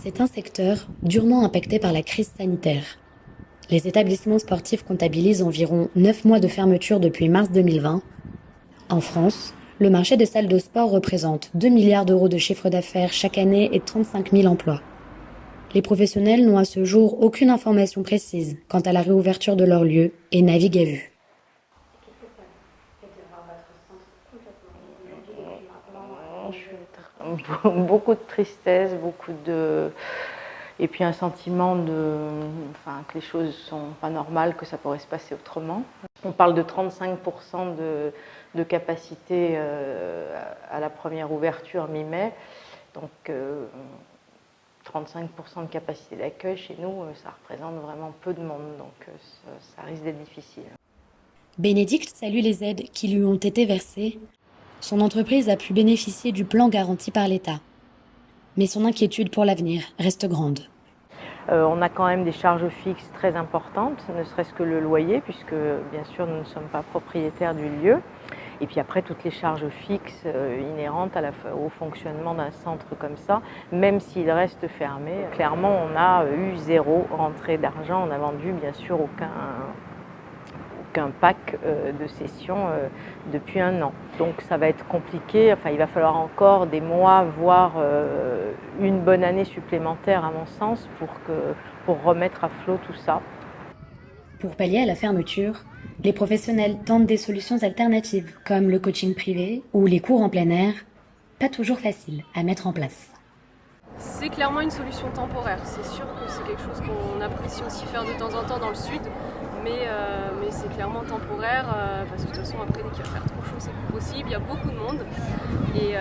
C'est un secteur durement impacté par la crise sanitaire. Les établissements sportifs comptabilisent environ 9 mois de fermeture depuis mars 2020. En France, le marché des salles de sport représente 2 milliards d'euros de chiffre d'affaires chaque année et 35 000 emplois. Les professionnels n'ont à ce jour aucune information précise quant à la réouverture de leurs lieux et naviguent à vue. Beaucoup de tristesse, et puis un sentiment que les choses sont pas normales, que ça pourrait se passer autrement. On parle de 35% de capacité à la première ouverture mi-mai, donc 35% de capacité d'accueil chez nous, ça représente vraiment peu de monde, donc ça risque d'être difficile. Bénédicte salue les aides qui lui ont été versées. Son entreprise a pu bénéficier du plan garanti par l'État. Mais son inquiétude pour l'avenir reste grande. On a quand même des charges fixes très importantes, ne serait-ce que le loyer, puisque bien sûr nous ne sommes pas propriétaires du lieu. Et puis après, toutes les charges fixes inhérentes au fonctionnement d'un centre comme ça, même s'il reste fermé. Clairement, on a eu zéro rentrée d'argent. On n'a vendu bien sûr aucun pack de sessions depuis un an. Donc ça va être compliqué, il va falloir encore des mois, voire une bonne année supplémentaire à mon sens pour remettre à flot tout ça. Pour pallier à la fermeture, les professionnels tentent des solutions alternatives comme le coaching privé ou les cours en plein air, pas toujours faciles à mettre en place. C'est clairement une solution temporaire. C'est sûr que c'est quelque chose qu'on apprécie aussi faire de temps en temps dans le sud, mais c'est clairement temporaire parce que de toute façon après dès qu'il va faire trop chaud c'est plus possible, il y a beaucoup de monde et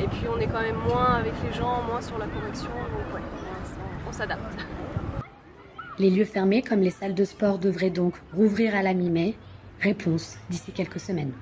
puis on est quand même moins avec les gens, moins sur la correction, donc ouais, on s'adapte. Les lieux fermés comme les salles de sport devraient donc rouvrir à la mi-mai. Réponse d'ici quelques semaines.